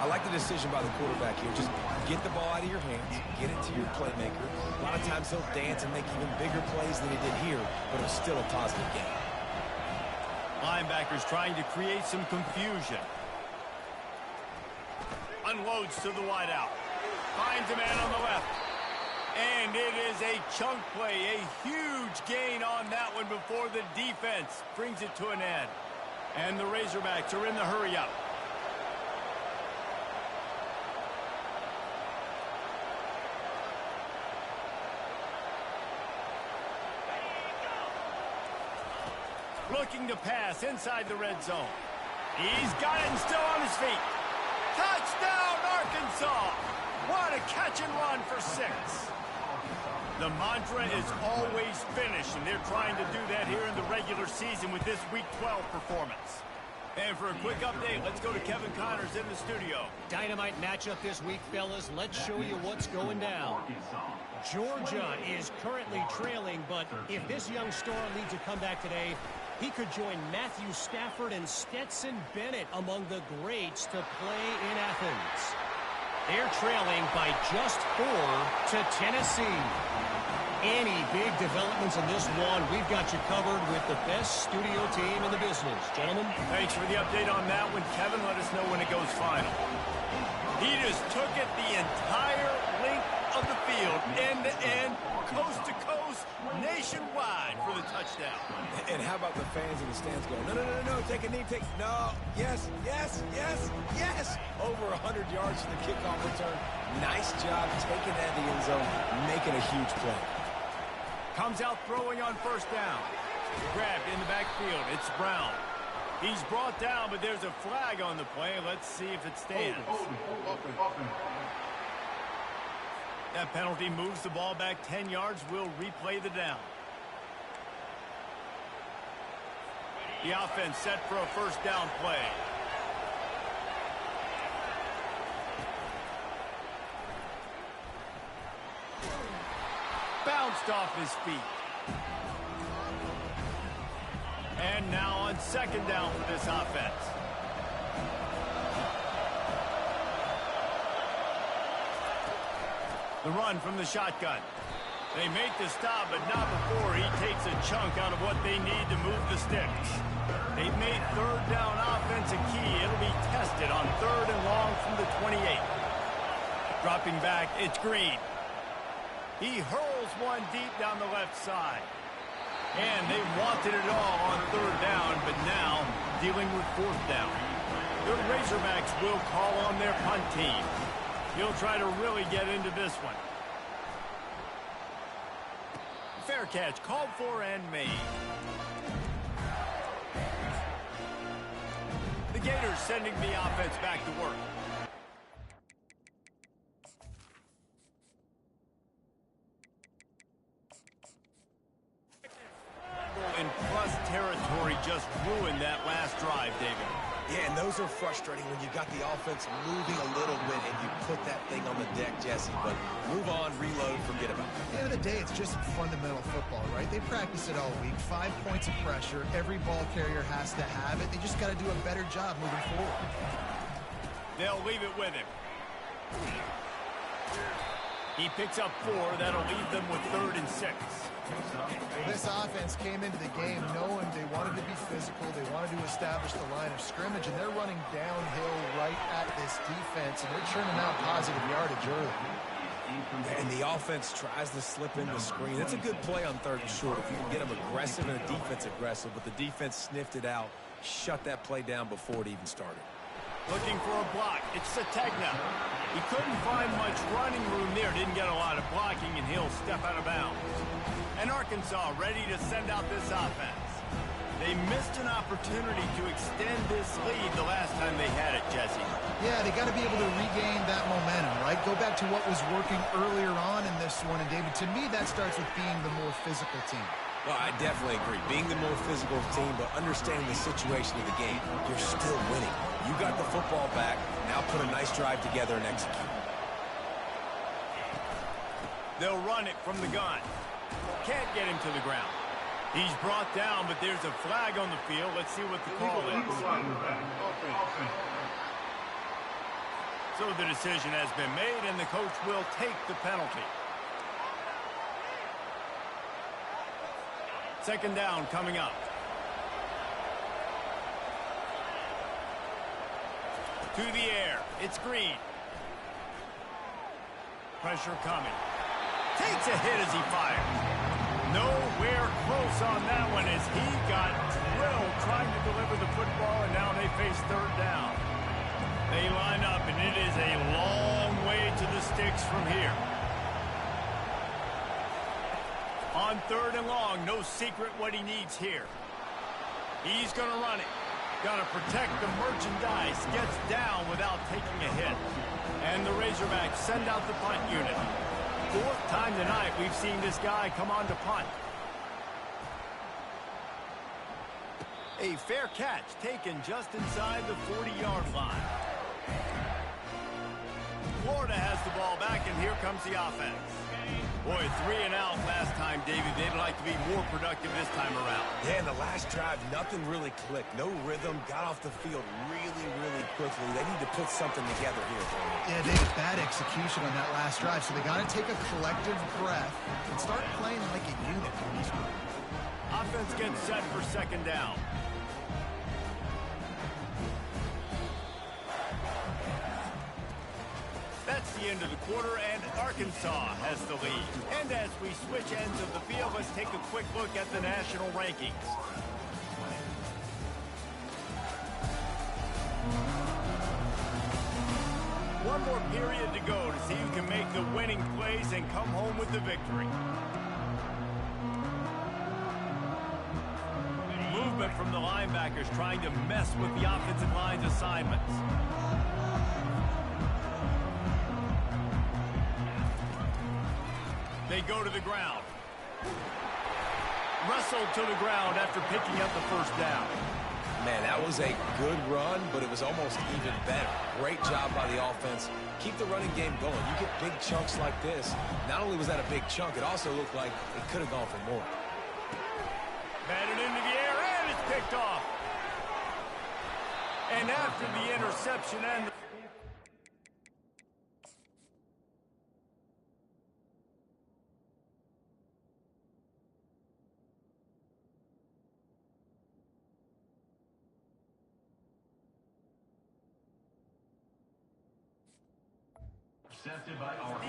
I like the decision by the quarterback here. Just get the ball out of your hands, get it to your playmaker. A lot of times he'll dance and make even bigger plays than he did here, but it was still a positive game. Linebackers trying to create some confusion. Unloads to the wideout. Finds a man on the left. And it is a chunk play, a huge gain on that one before the defense brings it to an end. And the Razorbacks are in the hurry-up. Looking to pass inside the red zone. He's got it and still on his feet. Touchdown, Arkansas! What a catch and run for 6. The mantra is always finish, and they're trying to do that here in the regular season with this Week 12 performance. And for a quick update, let's go to Kevin Connors in the studio. Dynamite matchup this week, fellas. Let's show you what's going down. Georgia is currently trailing, but if this young star leads a comeback today, he could join Matthew Stafford and Stetson Bennett among the greats to play in Athens. They're trailing by just 4 to Tennessee. Any big developments in this one, we've got you covered with the best studio team in the business. Gentlemen. Thanks for the update on that one, Kevin. Let us know when it goes final. He just took it the entire length of the field, end-to-end, coast-to-coast, nationwide for the touchdown. And how about the fans in the stands going, no, no, no, no, take a knee, no, yes, yes, yes, yes. Over 100 yards to the kickoff return. Nice job taking that to the end zone, making a huge play. Comes out throwing on first down. Grabbed in the backfield. It's Brown. He's brought down, but there's a flag on the play. Let's see if it stands. That penalty moves the ball back 10 yards. We'll replay the down. The offense set for a first down play. Bounced off his feet. And now on second down for this offense. The run from the shotgun. They make the stop, but not before he takes a chunk out of what they need to move the sticks. They've made third down offense a key. It'll be tested on 3rd and long from the 28. Dropping back, it's Green. He hurls one deep down the left side. And they wanted it all on 3rd down, but now dealing with 4th down. The Razorbacks will call on their punt team. He'll try to really get into this one. Fair catch, called for and made. The Gators sending the offense back to work. And plus territory just ruined that last drive, David. Yeah, and those are frustrating when you got the offense moving a little bit and you put that thing on the deck, Jesse. But move on, reload, forget about it. At the end of the day, it's just fundamental football, right? They practice it all week. 5 points of pressure. Every ball carrier has to have it. They just got to do a better job moving forward. They'll leave it with him. He picks up 4. That'll leave them with 3rd and 6. Well, this offense came into the game knowing they wanted to be physical, they wanted to establish the line of scrimmage, and they're running downhill right at this defense, and they're churning out positive yardage early. And the offense tries to slip in the screen. It's a good play on 3rd and short if you can get them aggressive and the defense aggressive, but the defense sniffed it out, shut that play down before it even started. Looking for a block. It's Sategna. He couldn't find much running room there. Didn't get a lot of blocking, and he'll step out of bounds. And Arkansas ready to send out this offense. They missed an opportunity to extend this lead the last time they had it, Jesse. Yeah, they got to be able to regain that momentum, right? Go back to what was working earlier on in this one. And, David, to me, that starts with being the more physical team. Well, I definitely agree. Being the more physical team, but understanding the situation of the game, you're still winning. You got the football back. Now put a nice drive together and execute. They'll run it from the gun. Can't get him to the ground. He's brought down, but there's a flag on the field. Let's see what the call is. So the decision has been made, and the coach will take the penalty. Second down coming up. To the air. It's Green. Pressure coming. Takes a hit as he fires. Nowhere close on that one as he got drilled trying to deliver the football, and now they face 3rd down. They line up, and it is a long way to the sticks from here. On 3rd and long, no secret what he needs here. He's going to run it. Got to protect the merchandise. Gets down without taking a hit. And the Razorbacks send out the punt unit. Fourth time tonight we've seen this guy come on to punt. A fair catch taken just inside the 40-yard line. Florida has the ball back, and here comes the offense. Boy, 3 and out last time, David. They'd like to be more productive this time around. Yeah, in the last drive, nothing really clicked. No rhythm. Got off the field really, really quickly. They need to put something together here. Yeah, David, bad execution on that last drive, so they got to take a collective breath and start playing like a unit. Offense gets set for second down. That's the end of the quarter, and Arkansas has the lead. And as we switch ends of the field, let's take a quick look at the national rankings. One more period to go to see who can make the winning plays and come home with the victory. Movement from the linebackers trying to mess with the offensive line's assignments. They go to the ground. Wrestled to the ground after picking up the first down. Man, that was a good run, but it was almost even better. Great job by the offense. Keep the running game going. You get big chunks like this. Not only was that a big chunk, it also looked like it could have gone for more. Batted into the air, and it's picked off. And after the interception and the...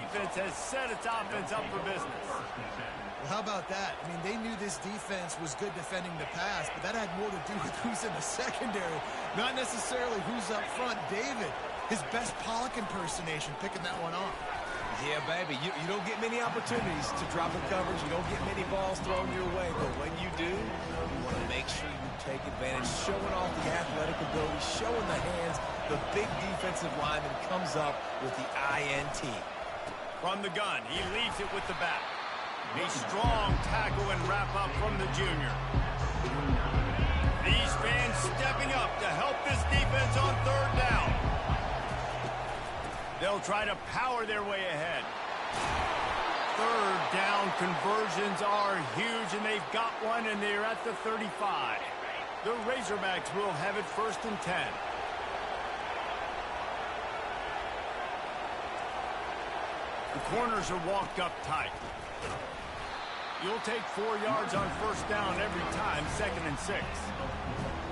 Defense has set its offense up for business. Well, how about that? I mean, they knew this defense was good defending the pass, but that had more to do with who's in the secondary, not necessarily who's up front. David, his best Pollock impersonation, picking that one off. Yeah, baby, you don't get many opportunities to drop in coverage. You don't get many balls thrown your way, but when you do, you want to make sure you take advantage, showing off the athletic ability, showing the hands. The big defensive lineman comes up with the INT. From the gun, he leaves it with the back. A strong tackle and wrap up from the junior. These fans stepping up to help this defense on third down. They'll try to power their way ahead. Third down conversions are huge, and they've got one, and they're at the 35. The Razorbacks will have it 1st and 10. The corners are walked up tight. You'll take 4 yards on 1st down every time, 2nd and 6.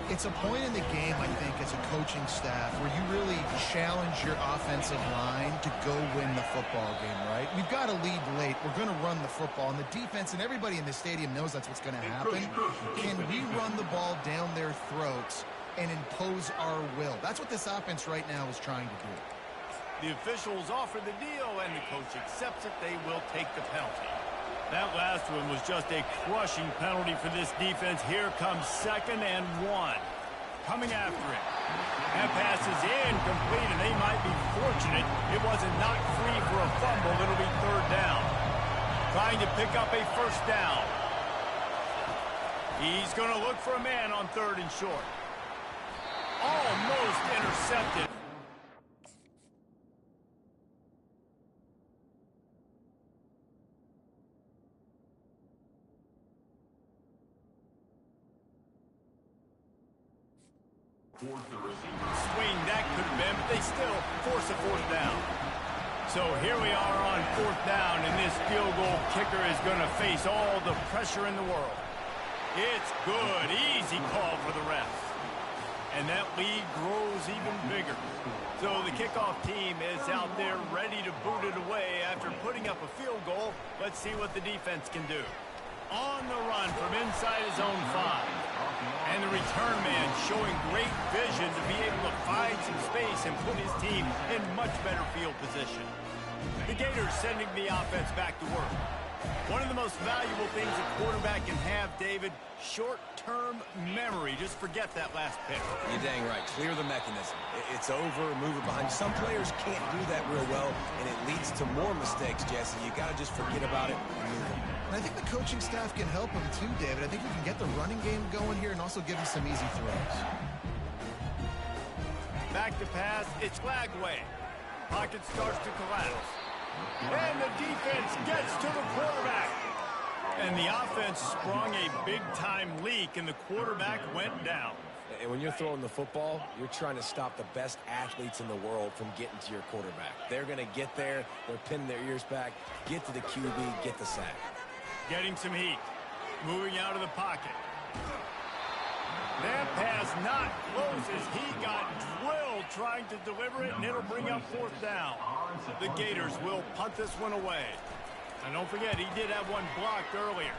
It's a point in the game, I think, as a coaching staff where you really challenge your offensive line to go win the football game, right? We've got to lead late. We're going to run the football, and the defense and everybody in the stadium knows that's what's going to happen. Can we run the ball down their throats and impose our will? That's what this offense right now is trying to do. The officials offer the deal, and the coach accepts it. They will take the penalty. That last one was just a crushing penalty for this defense. Here comes 2nd and 1. Coming after it. That pass is incomplete, and they might be fortunate it wasn't knocked free for a fumble. It'll be 3rd down. Trying to pick up a 1st down. He's going to look for a man on 3rd and short. Almost intercepted. Swing that could have been, but they still force a 4th down. So here we are on 4th down, and this field goal kicker is going to face all the pressure in the world. It's good, easy call for the refs. And that lead grows even bigger. So the kickoff team is out there ready to boot it away after putting up a field goal. Let's see what the defense can do. On the run from inside his own 5. And the return man showing great vision to be able to find some space and put his team in much better field position. The Gators sending the offense back to work. One of the most valuable things a quarterback can have, David, short-term memory. Just forget that last pick. You're dang right. Clear the mechanism. It's over, move it behind. Some players can't do that real well, and it leads to more mistakes, Jesse. You got to just forget about it and move it. And I think the coaching staff can help him too, David. I think he can get the running game going here and also give him some easy throws. Back to pass, it's Lagway. Pocket starts to collapse. And the defense gets to the quarterback. And the offense sprung a big-time leak, and the quarterback went down. And when you're throwing the football, you're trying to stop the best athletes in the world from getting to your quarterback. They're going to get there. They're pinning their ears back. Get to the QB, get the sack. Getting some heat. Moving out of the pocket. That pass not close as he got drilled trying to deliver it, and it'll bring up fourth down. The Gators will punt this one away. And don't forget, he did have one blocked earlier.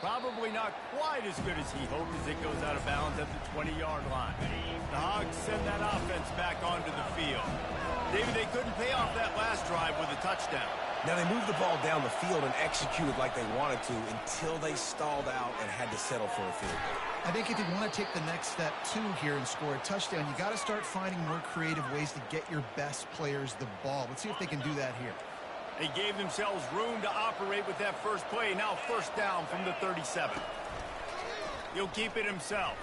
Probably not quite as good as he hoped as it goes out of bounds at the 20-yard line. The Hogs send that offense back onto the field. David, they couldn't pay off that last drive with a touchdown. Now, they moved the ball down the field and executed like they wanted to until they stalled out and had to settle for a field goal. I think if you want to take the next step, too, here and score a touchdown, you got to start finding more creative ways to get your best players the ball. Let's see if they can do that here. They gave themselves room to operate with that first play. Now first down from the 37. He'll keep it himself.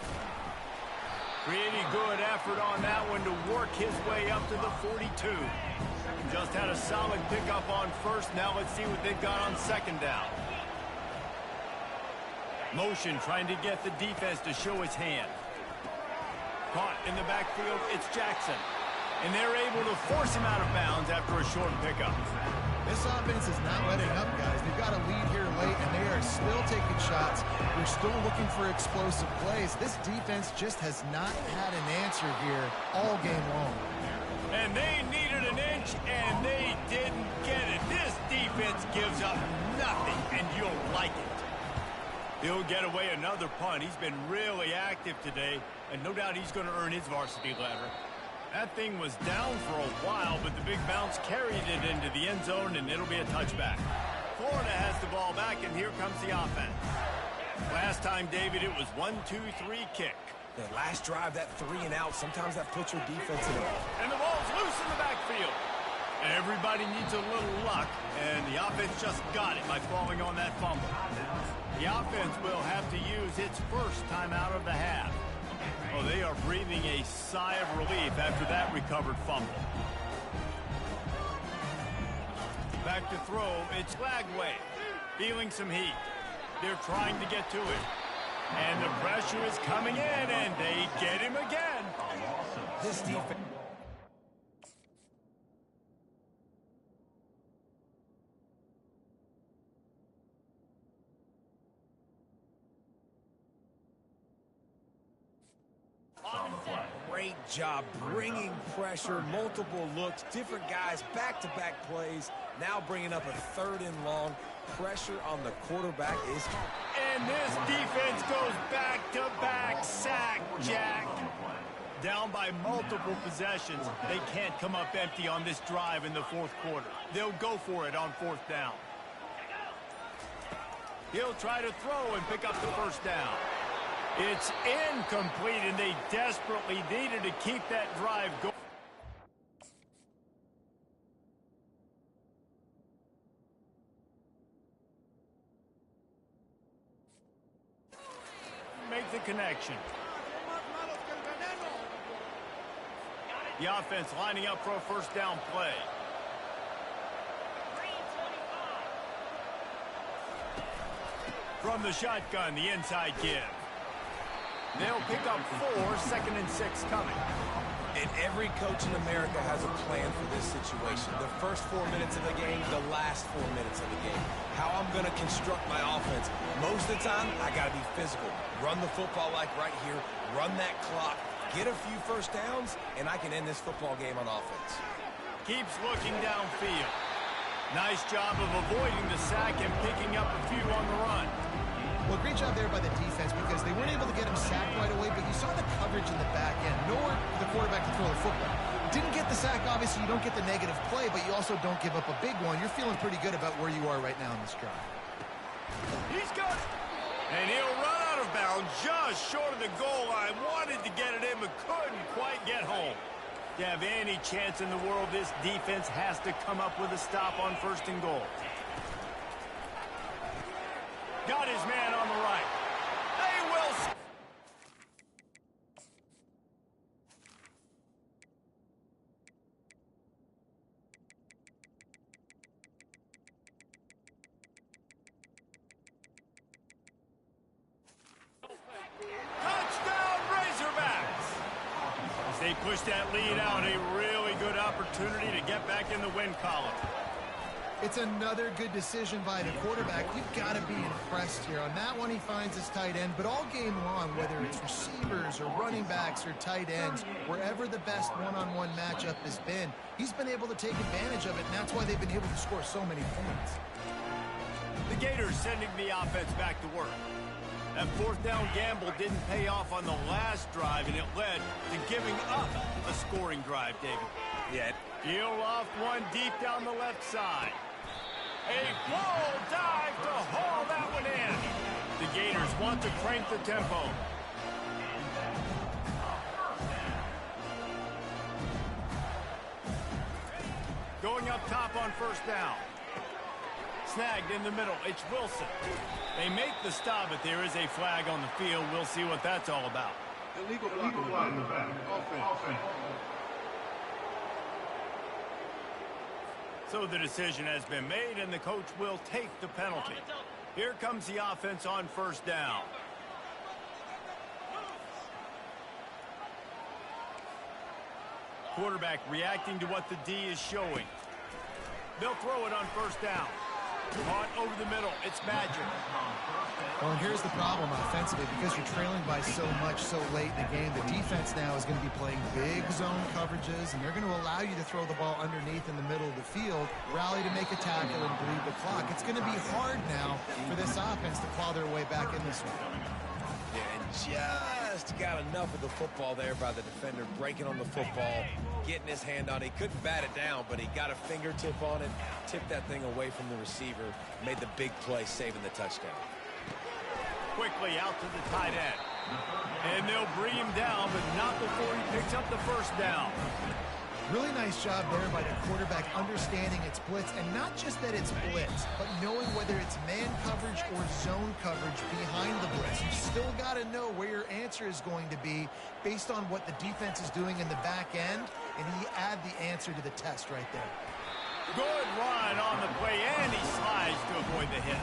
Pretty good effort on that one to work his way up to the 42. Just had a solid pickup on first. Now let's see what they've got on second down. Motion trying to get the defense to show his hand. Caught in the backfield, it's Jackson. And they're able to force him out of bounds after a short pickup. This offense is not letting up, guys. They've got a lead here late, and they are still taking shots. They're still looking for explosive plays. This defense just has not had an answer here all game long. And they needed an inch, and they didn't get it. This defense gives up nothing, and you'll like it. He'll get away another punt. He's been really active today, and no doubt he's going to earn his varsity letter. That thing was down for a while, but the big bounce carried it into the end zone, and it'll be a touchback. Florida has the ball back, and here comes the offense. Last time, David, it was 1-2-3 kick. That last drive, that 3 and out, sometimes that puts your defense in it. And the ball's loose in the backfield. Everybody needs a little luck, and the offense just got it by falling on that fumble. The offense will have to use its first time out of the half. Oh, they are breathing a sigh of relief after that recovered fumble. Back to throw, it's Lagway. Feeling some heat. They're trying to get to it. And the pressure is coming in, and they get him again. This defense... Great job bringing pressure, multiple looks, different guys, back-to-back plays, now bringing up a 3rd and long. Pressure on the quarterback is... And this defense goes back-to-back sack, Jack. Down by multiple possessions. They can't come up empty on this drive in the 4th quarter. They'll go for it on 4th down. He'll try to throw and pick up the first down. It's incomplete, and they desperately needed to keep that drive going. Make the connection. The offense lining up for a first down play. From the shotgun, the inside give. They'll pick up 4, 2nd and 6 coming. And every coach in America has a plan for this situation. The first 4 minutes of the game, the last 4 minutes of the game. How I'm going to construct my offense. Most of the time, I got to be physical. Run the football like right here. Run that clock. Get a few first downs, and I can end this football game on offense. Keeps looking downfield. Nice job of avoiding the sack and picking up a few on the run. Well, great job there by the defense because they weren't able to get him sacked right away, but you saw the coverage in the back end. Nowhere for the quarterback to throw the football. Didn't get the sack, obviously you don't get the negative play, but you also don't give up a big one. You're feeling pretty good about where you are right now in this drive. He's got it. And he'll run out of bounds just short of the goal line. Wanted to get it in, but couldn't quite get home. To have any chance in the world, this defense has to come up with a stop on 1st and goal. Got his man on the right. They will... Touchdown, Razorbacks! As they push that lead out, a really good opportunity to get back in the win column. It's another good decision by the quarterback. You've got to be impressed here. On that one, he finds his tight end, but all game long, whether it's receivers or running backs or tight ends, wherever the best one-on-one matchup has been, he's been able to take advantage of it, and that's why they've been able to score so many points. The Gators sending the offense back to work. That 4th down gamble didn't pay off on the last drive, and it led to giving up a scoring drive, David. Yeah. Peel off one deep down the left side. A full dive to haul that one in. The Gators want to crank the tempo. Going up top on 1st down. Snagged in the middle. It's Wilson. They make the stop, but there is a flag on the field. We'll see what that's all about. Illegal flag in the back. Offense. So the decision has been made, and the coach will take the penalty. Here comes the offense on 1st down. Quarterback reacting to what the D is showing. They'll throw it on 1st down. Caught over the middle. It's Badger. Well, and here's the problem offensively. Because you're trailing by so much so late in the game, the defense now is going to be playing big zone coverages, and they're going to allow you to throw the ball underneath in the middle of the field, rally to make a tackle, and bleed the clock. It's going to be hard now for this offense to claw their way back in this one. Yeah, and just got enough of the football there by the defender, breaking on the football, getting his hand on it. He couldn't bat it down, but he got a fingertip on it, tipped that thing away from the receiver, made the big play, saving the touchdown. Quickly out to the tight end. And they'll bring him down, but not before he picks up the 1st down. Really nice job there by the quarterback understanding it's blitz, and not just that it's blitz, but knowing whether it's man coverage or zone coverage behind the blitz. You still got to know where your answer is going to be based on what the defense is doing in the back end, and he add the answer to the test right there. Good run on the play, and he slides to avoid the hit.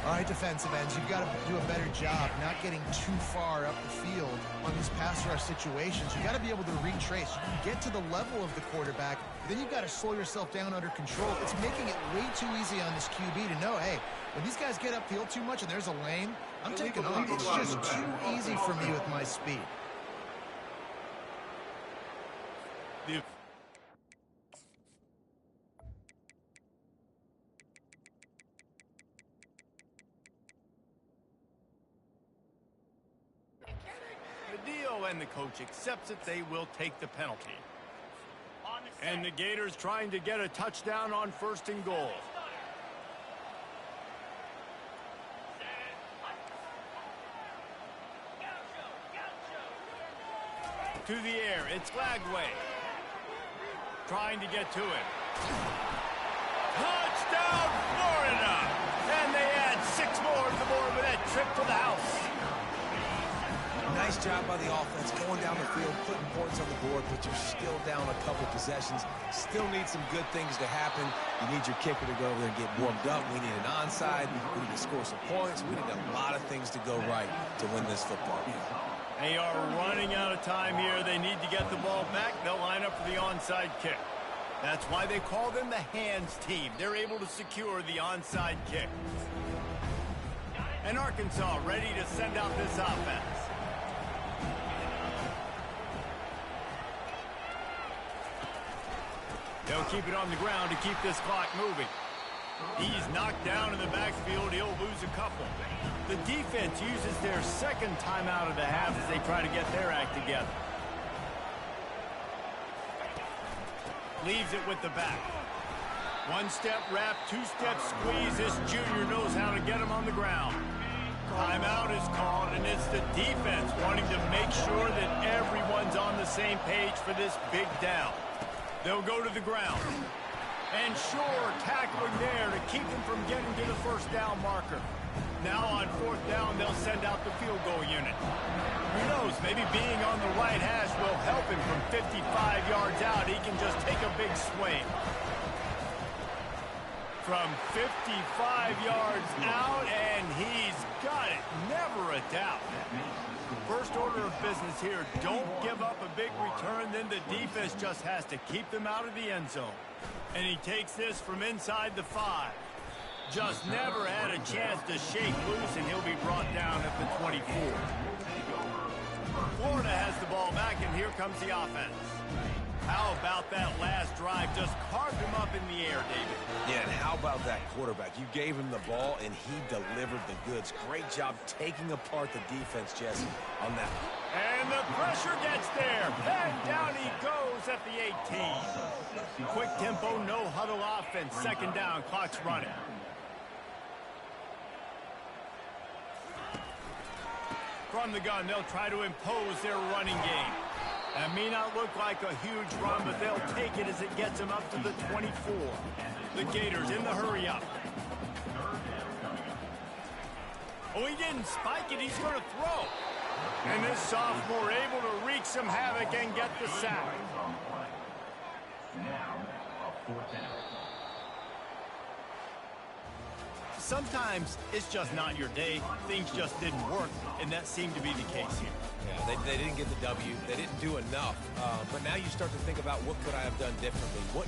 All right, defensive ends, you've got to do a better job not getting too far up the field on these pass rush situations. You've got to be able to retrace. You can get to the level of the quarterback, but then you've got to slow yourself down under control. It's making it way too easy on this QB to know, hey, when these guys get upfield too much and there's a lane, I'm taking off. It's just too easy for me with my speed. And the coach accepts it. They will take the penalty. And the Gators trying to get a touchdown on 1st and goal. To the air, it's Lagway. Trying to get to it. Touchdown, Florida! And they add 6 more to the board with that trip to the house. Nice job by the offense, going down the field, putting points on the board, but you're still down a couple possessions. Still need some good things to happen. You need your kicker to go over there and get warmed up. We need an onside. We need to score some points. We need a lot of things to go right to win this football game. They are running out of time here. They need to get the ball back. They'll line up for the onside kick. That's why they call them the hands team. They're able to secure the onside kick. And Arkansas ready to send out this offense. They'll keep it on the ground to keep this clock moving. He's knocked down in the backfield. He'll lose a couple. The defense uses their 2nd timeout of the half as they try to get their act together. leaves it with the back. One-step wrap, two-step squeeze. This junior knows how to get him on the ground. Timeout is called, and it's the defense wanting to make sure that everyone's on the same page for this big down. They'll go to the ground. And sure, tackling there to keep him from getting to the first down marker. Now on fourth down, they'll send out the field goal unit. Who knows, maybe being on the right hash will help him from 55 yards out. He can just take a big swing. From 55 yards out, and he's got it. Never a doubt. First order of business here, don't give up a big return, then the defense just has to keep them out of the end zone. And he takes this from inside the 5. Just never had a chance to shake loose, and he'll be brought down at the 24. Florida has the ball back, and here comes the offense. How about that last drive? Just carved him up in the air, David. Yeah, and how about that quarterback? You gave him the ball, and he delivered the goods. Great job taking apart the defense, Jesse, on that. And the pressure gets there. And down he goes at the 18. Quick tempo, no huddle offense. Second down, clock's running. From the gun, they'll try to impose their running game. That may not look like a huge run, but they'll take it as it gets them up to the 24. The Gators in the hurry-up. Oh, he didn't spike it. He's going to throw. And this sophomore able to wreak some havoc and get the sack. Sometimes it's just not your day. Things just didn't work, and that seemed to be the case here. Yeah, they didn't get the W. They didn't do enough. But now you start to think about what could I have done differently? What